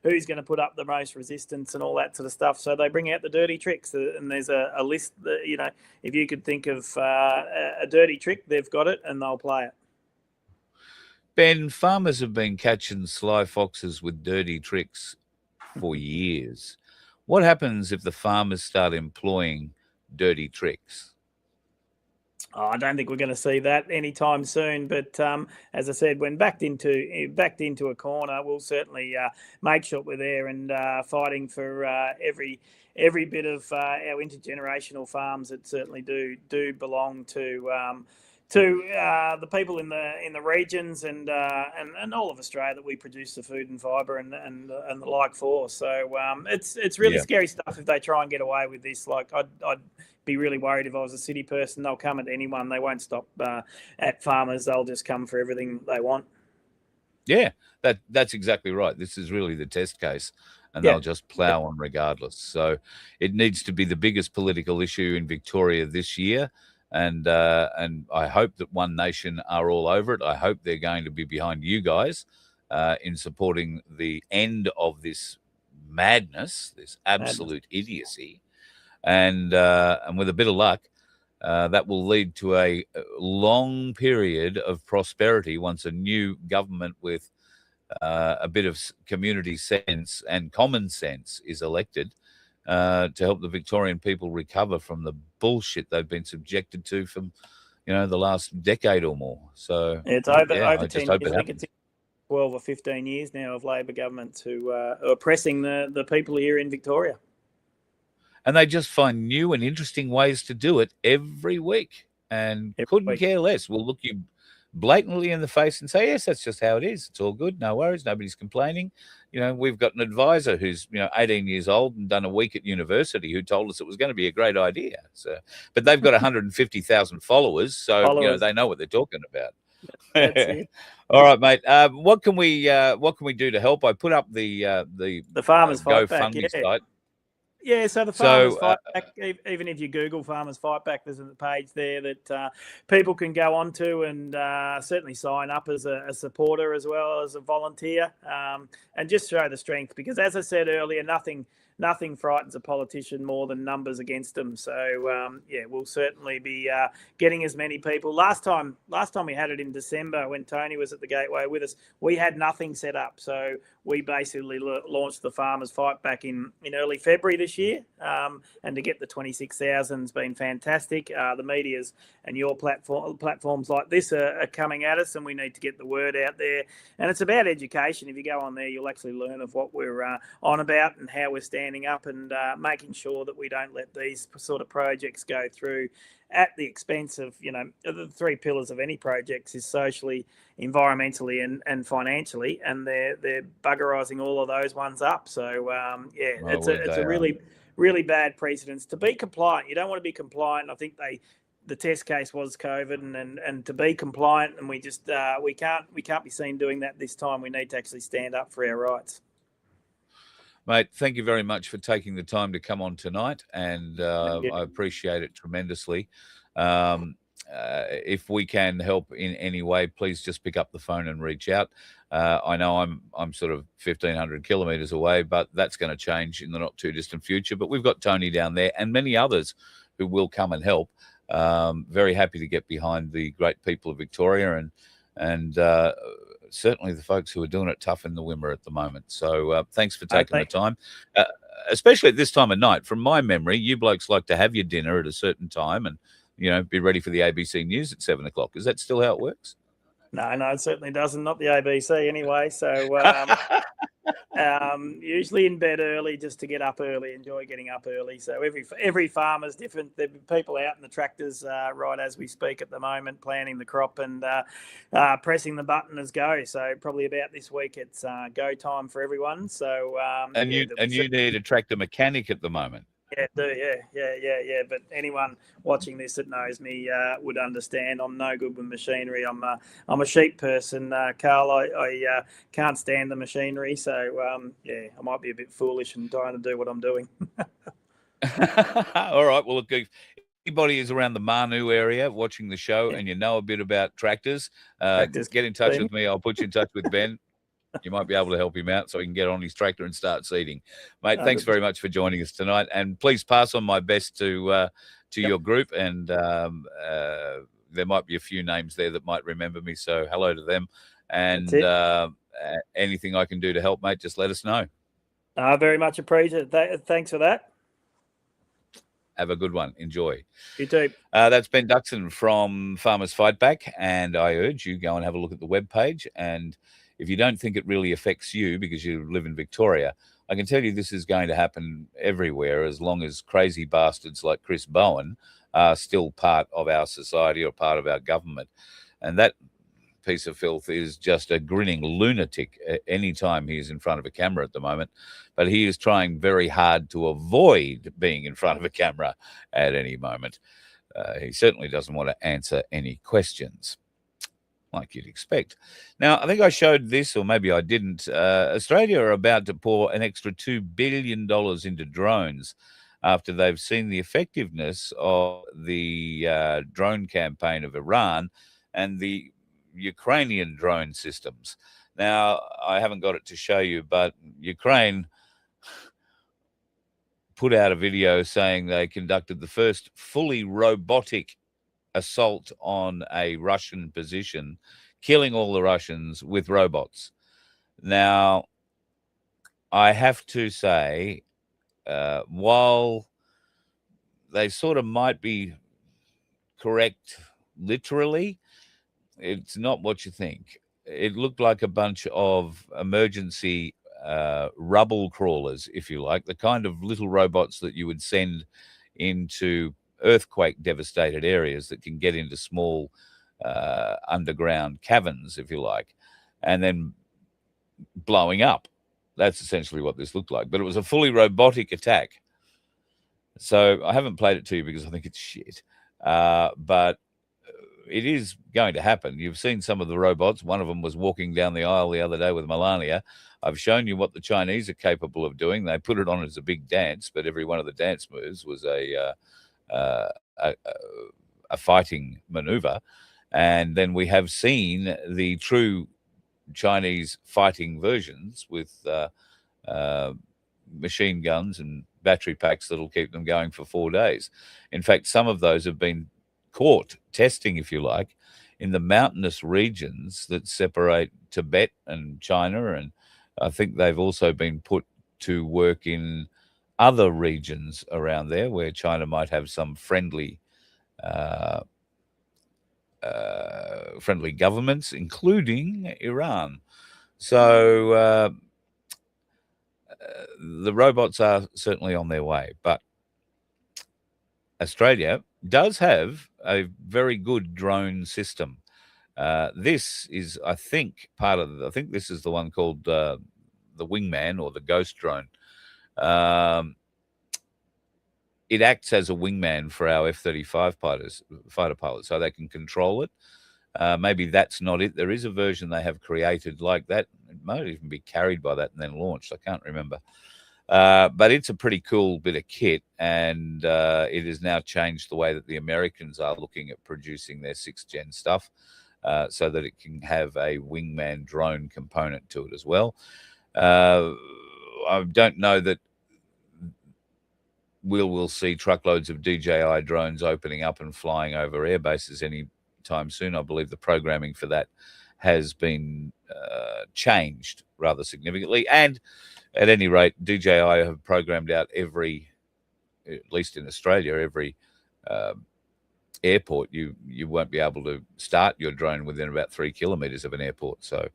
who's going to put up the most resistance and all that sort of stuff. So they bring out the dirty tricks, and there's a list that, you know, if you could think of a dirty trick, they've got it and they'll play it. Ben, farmers have been catching sly foxes with dirty tricks for years. What happens if the farmers start employing dirty tricks? Oh, I don't think we're going to see that anytime soon. But as I said, when backed into a corner, we'll certainly make sure we're there and fighting for every bit of our intergenerational farms that certainly do belong to the people in the regions and all of Australia that we produce the food and fibre and the like for. So it's really scary stuff if they try and get away with this. Like I'd be really worried if I was a city person. They'll come at anyone. They won't stop at farmers. They'll just come for everything they want. Yeah, that's exactly right. This is really the test case, and they'll just plough on regardless. So it needs to be the biggest political issue in Victoria this year. And I hope that One Nation are all over it. I hope they're going to be behind you guys in supporting the end of this madness, this absolute idiocy. And with a bit of luck, that will lead to a long period of prosperity once a new government with a bit of community sense and common sense is elected. To help the Victorian people recover from the bullshit they've been subjected to from, the last decade or more. So it's over 10 years. I think it's 12 or 15 years now of Labor governments who are oppressing the people here in Victoria. And they just find new and interesting ways to do it every week, and couldn't care less. We'll look you blatantly in the face and say, yes, that's just how it is. It's all good. No worries. Nobody's complaining. We've got an advisor who's, 18 years old and done a week at university who told us it was going to be a great idea. So, but they've got 150,000 followers. So, they know what they're talking about. That's it. All right, mate. What can we do to help? I put up the Farmers GoFundMe site. Yeah, so the Farmers Fightback, even if you Google Farmers Fightback, there's a page there that people can go onto and certainly sign up as a supporter as well as a volunteer, and just show the strength. Because as I said earlier, nothing frightens a politician more than numbers against them. So we'll certainly be getting as many people. Last time we had it in December when Tony was at the Gateway with us, we had nothing set up. So we basically launched the Farmers Fight back in early February this year. And to get the 26,000 has been fantastic. The media's and your platforms like this are coming at us, and we need to get the word out there. And it's about education. If you go on there, you'll actually learn of what we're on about and how we're standing up and making sure that we don't let these sort of projects go through at the expense of, the three pillars of any projects is socially, environmentally and financially, and they're buggerising all of those ones up. So, it's a really, really bad precedence. To be compliant, you don't want to be compliant. I think the test case was COVID, and to be compliant, and we just we can't be seen doing that this time. We need to actually stand up for our rights. Mate, thank you very much for taking the time to come on tonight, and I appreciate it tremendously. If we can help in any way, please just pick up the phone and reach out. I know I'm sort of 1,500 kilometres away, but that's going to change in the not too distant future. But we've got Tony down there and many others who will come and help. Very happy to get behind the great people of Victoria and certainly the folks who are doing it tough in the Wimmera at the moment. So thanks for taking the time, especially at this time of night. From my memory, you blokes like to have your dinner at a certain time and be ready for the ABC News at 7 o'clock. Is that still how it works? No, it certainly doesn't. Not the ABC anyway. So usually in bed early just to get up early. Enjoy getting up early. So every farmer's different. There are people out in the tractors right as we speak at the moment, planting the crop and pressing the button as go. So probably about this week it's go time for everyone. So you need a tractor mechanic at the moment. Yeah. But anyone watching this that knows me would understand. I'm no good with machinery. I'm a sheep person, Carl. I can't stand the machinery, so I might be a bit foolish in trying to do what I'm doing. All right. Well, look, if anybody is around the Manu area watching the show and you know a bit about tractors, get in touch with me. I'll put you in touch with Ben. You might be able to help him out so he can get on his tractor and start seeding. Mate, thanks very much for joining us tonight. And please pass on my best to your group. And there might be a few names there that might remember me. So hello to them. And anything I can do to help, mate, just let us know. Very much appreciate it. Thanks for that. Have a good one. Enjoy. You too. That's Ben Duxsan from Farmers Fightback. And I urge you, go and have a look at the webpage. And if you don't think it really affects you because you live in Victoria, I can tell you this is going to happen everywhere as long as crazy bastards like Chris Bowen are still part of our society or part of our government. And that piece of filth is just a grinning lunatic any time he's in front of a camera at the moment. But he is trying very hard to avoid being in front of a camera at any moment. He certainly doesn't want to answer any questions, like you'd expect. Now, I think I showed this, or maybe I didn't. Australia are about to pour an extra $2 billion into drones after they've seen the effectiveness of the drone campaign of Iran and the Ukrainian drone systems. Now, I haven't got it to show you, but Ukraine put out a video saying they conducted the first fully robotic assault on a Russian position, killing all the Russians with robots. Now, I have to say, while they sort of might be correct literally, it's not what you think. It looked like a bunch of emergency rubble crawlers, if you like, the kind of little robots that you would send into earthquake devastated areas that can get into small underground caverns, if you like, and then blowing up. That's essentially what this looked like. But it was a fully robotic attack. So I haven't played it to you because I think it's shit. But it is going to happen. You've seen some of the robots. One of them was walking down the aisle the other day with Melania. I've shown you what the Chinese are capable of doing. They put it on as a big dance, but every one of the dance moves was a fighting maneuver. And then we have seen the true Chinese fighting versions with machine guns and battery packs that'll keep them going for 4 days. In fact, some of those have been caught testing, if you like, in the mountainous regions that separate Tibet and China. And I think they've also been put to work in other regions around there where China might have some friendly governments, including Iran. So the robots are certainly on their way, but Australia does have a very good drone system. This is, I think, I think this is the one called the Wingman or the Ghost drone. It acts as a wingman for our F-35 fighter pilots, so they can control it. Maybe that's not it. There is a version they have created like that. It might even be carried by that and then launched. I can't remember. But it's a pretty cool bit of kit, and it has now changed the way that the Americans are looking at producing their 6th gen stuff, so that it can have a wingman drone component to it as well. I don't know that we'll see truckloads of DJI drones opening up and flying over air bases any time soon. I believe the programming for that has been changed rather significantly. And at any rate, DJI have programmed out at least in Australia, every airport, you won't be able to start your drone within about 3 kilometers of an airport. So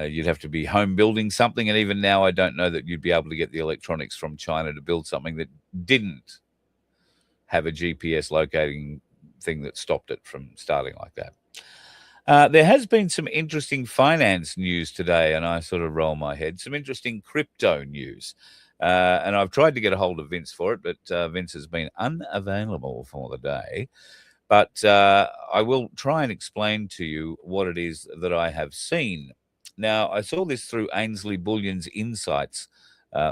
you'd have to be home building something. And even now, I don't know that you'd be able to get the electronics from China to build something that didn't have a GPS locating thing that stopped it from starting like that. There has been some interesting finance news today, and I sort of roll my head. Some interesting crypto news. And I've tried to get a hold of Vince for it, but Vince has been unavailable for the day. But I will try and explain to you what it is that I have seen. Now, I saw this through Ainsley Bullion's Insights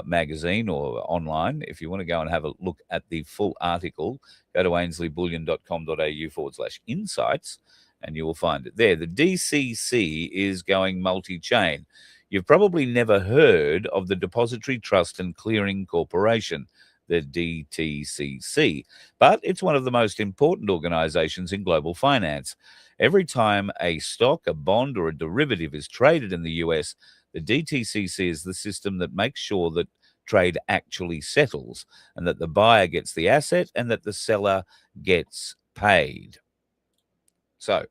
magazine or online. If you want to go and have a look at the full article, go to ainsleybullioncomu/insights, and you will find it there. The DCC is going multi-chain. You've probably never heard of the Depository Trust and Clearing Corporation, the DTCC, but it's one of the most important organizations in global finance. Every time a stock, a bond, or a derivative is traded in the US, the DTCC is the system that makes sure that trade actually settles and that the buyer gets the asset and that the seller gets paid. So,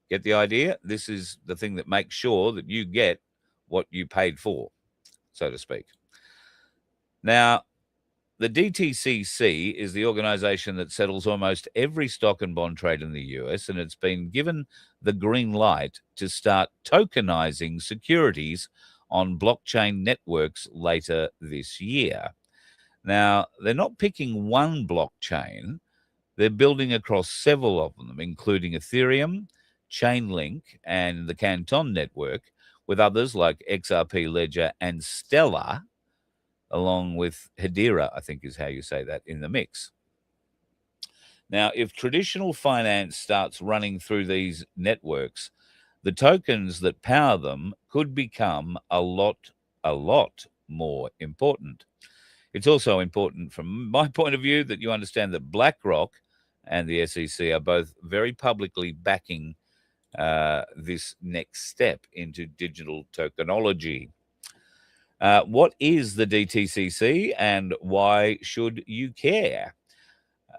get the idea? This is the thing that makes sure that you get what you paid for, so to speak. Now, the DTCC is the organization that settles almost every stock and bond trade in the US, and it's been given the green light to start tokenizing securities on blockchain networks later this year. Now, they're not picking one blockchain. They're building across several of them, including Ethereum, Chainlink, and the Canton network, with others like XRP Ledger and Stellar, along with Hedera, I think is how you say that, in the mix. Now, if traditional finance starts running through these networks, the tokens that power them could become a lot more important. It's also important from my point of view that you understand that BlackRock and the SEC are both very publicly backing this next step into digital tokenology. What is the DTCC and why should you care?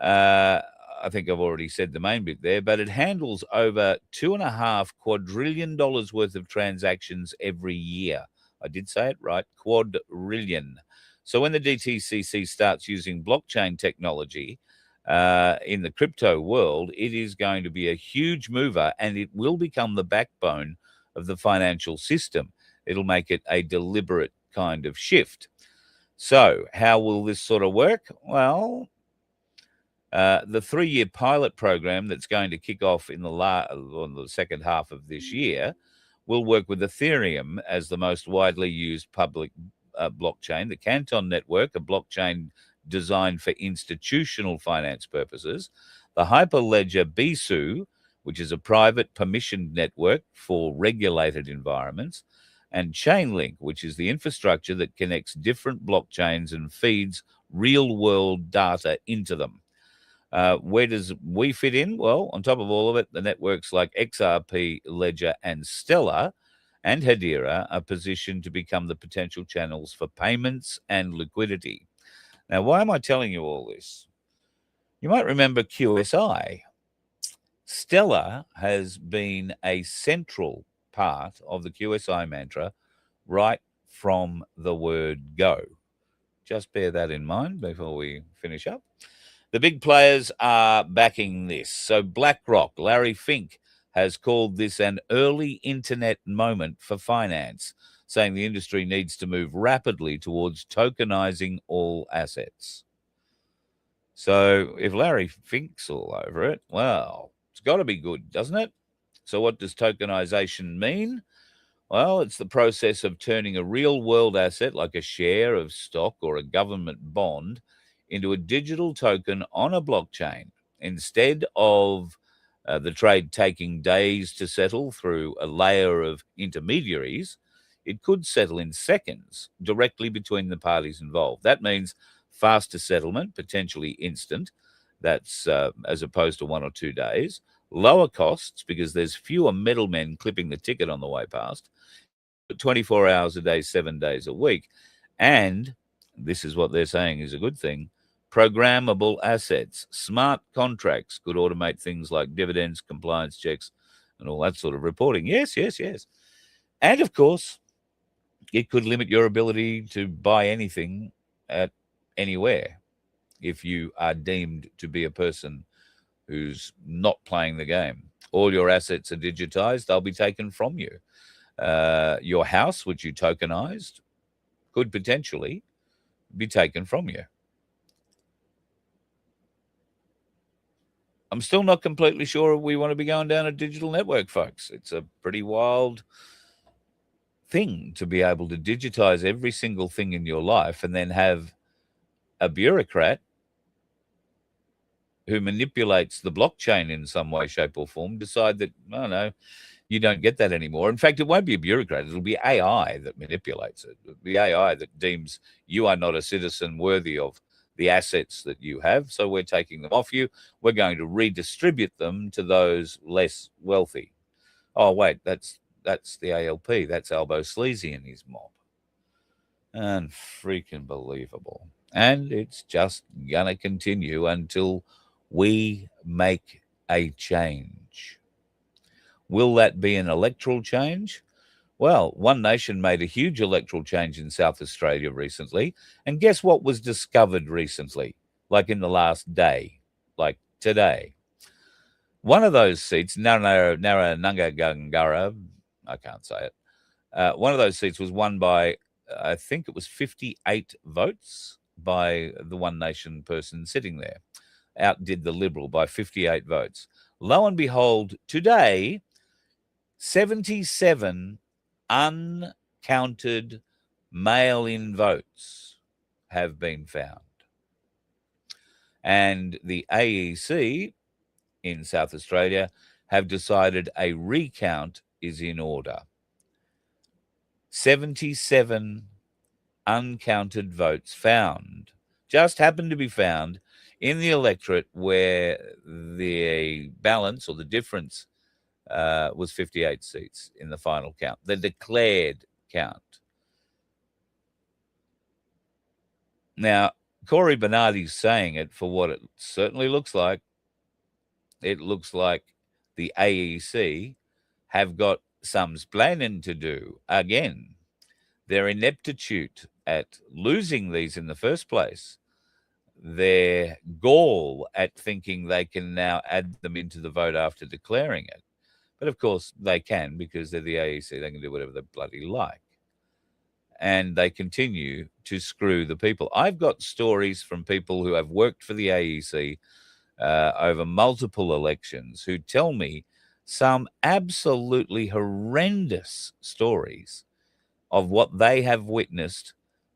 I think I've already said the main bit there, but it handles over $2.5 quadrillion worth of transactions every year. I did say it right, quadrillion. So when the DTCC starts using blockchain technology in the crypto world, it is going to be a huge mover, and it will become the backbone of the financial system. It'll make it a deliberate kind of shift. So how will this sort of work? Well, the 3-year pilot program that's going to kick off in the second half of this year will work with Ethereum as the most widely used public blockchain, the Canton network, a blockchain designed for institutional finance purposes, the Hyperledger BSU, which is a private permissioned network for regulated environments, and Chainlink, which is the infrastructure that connects different blockchains and feeds real-world data into them. Where does we fit in? Well, on top of all of it, the networks like XRP, Ledger, and Stellar and Hedera are positioned to become the potential channels for payments and liquidity. Now, why am I telling you all this? You might remember QSI. Stellar has been a central part of the QSI mantra right from the word go. Just bear that in mind before we finish up. The big players are backing this. So BlackRock, Larry Fink, has called this an early internet moment for finance, saying the industry needs to move rapidly towards tokenizing all assets. So if Larry Fink's all over it, well, it's got to be good, doesn't it? So what does tokenization mean? Well, it's the process of turning a real-world asset like a share of stock or a government bond into a digital token on a blockchain. Instead of the trade taking days to settle through a layer of intermediaries, it could settle in seconds directly between the parties involved. That means faster settlement, potentially instant. That's as opposed to 1 or 2 days. Lower costs because there's fewer middlemen clipping the ticket on the way past. 24 hours a day, 7 days a week. And this is what they're saying is a good thing, Programmable assets, smart contracts could automate things like dividends, compliance checks, and all that sort of reporting. Yes. And of course, it could limit your ability to buy anything at anywhere if you are deemed to be a person who's not playing the game. All your assets are digitized. They'll be taken from you. Your house, which you tokenized, could potentially be taken from you. I'm still not completely sure we want to be going down a digital network, folks. It's a pretty wild thing to be able to digitize every single thing in your life and then have a bureaucrat who manipulates the blockchain in some way, shape, or form decide that, oh, no, you don't get that anymore. In fact, it won't be a bureaucrat. It'll be AI that manipulates it. It'll be AI that deems you are not a citizen worthy of the assets that you have, so we're taking them off you. We're going to redistribute them to those less wealthy. Oh, wait, that's the ALP. That's Albo Sleazy and his mob. Unfreaking believable. And it's just going to continue until we make a change. Will that be an electoral change? Well, One Nation made a huge electoral change in South Australia recently. And guess what was discovered recently? Like in the last day, like today. One of those seats, Narranungagangara, I can't say it. One of those seats was won by, I think it was 58 votes by the One Nation person sitting there. Outdid the Liberal by 58 votes. Lo and behold, today, 77 uncounted mail-in votes have been found. And the AEC in South Australia have decided a recount is in order. 77 uncounted votes found, just happened to be found in the electorate where the balance or the difference was 58 seats in the final count, the declared count. Now, Corey Bernardi's saying it for what it certainly looks like. It looks like the AEC have got some splaining to do again. Their ineptitude at losing these in the first place, their gall at thinking they can now add them into the vote after declaring it. But of course they can, because they're the AEC. They can do whatever they bloody like. And they continue to screw the people. I've got stories from people who have worked for the AEC over multiple elections who tell me some absolutely horrendous stories of what they have witnessed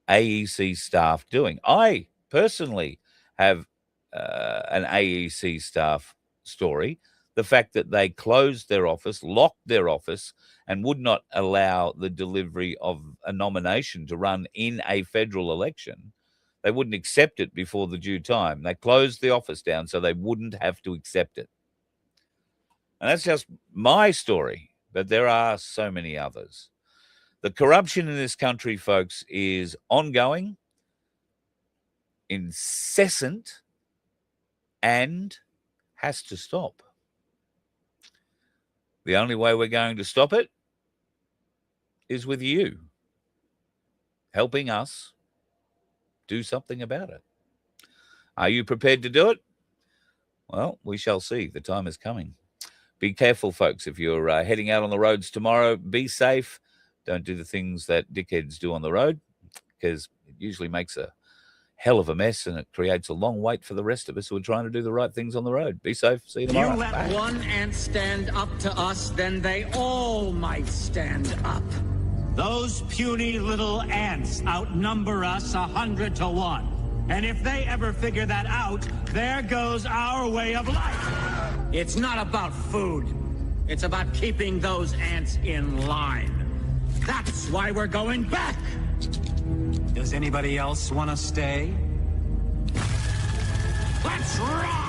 AEC staff doing. I personally have an AEC staff story. The fact that they closed their office, locked their office, and would not allow the delivery of a nomination to run in a federal election. They wouldn't accept it before the due time. They closed the office down so they wouldn't have to accept it. And that's just my story, but there are so many others. The corruption in this country, folks, is ongoing, incessant, and has to stop. The only way we're going to stop it is with you helping us do something about it. Are you prepared to do it? Well, we shall see. The time is coming. Be careful, folks. If you're heading out on the roads tomorrow, be safe. Don't do the things that dickheads do on the road, because it usually makes a hell of a mess and it creates a long wait for the rest of us who are trying to do the right things on the road. Be safe. See you tomorrow. You let Bye. one ant stand up to us, then they all might stand up. Those puny little ants outnumber us 100 to 1. And if they ever figure that out, there goes our way of life. It's not about food. It's about keeping those ants in line. That's why we're going back. Does anybody else want to stay? Let's rock!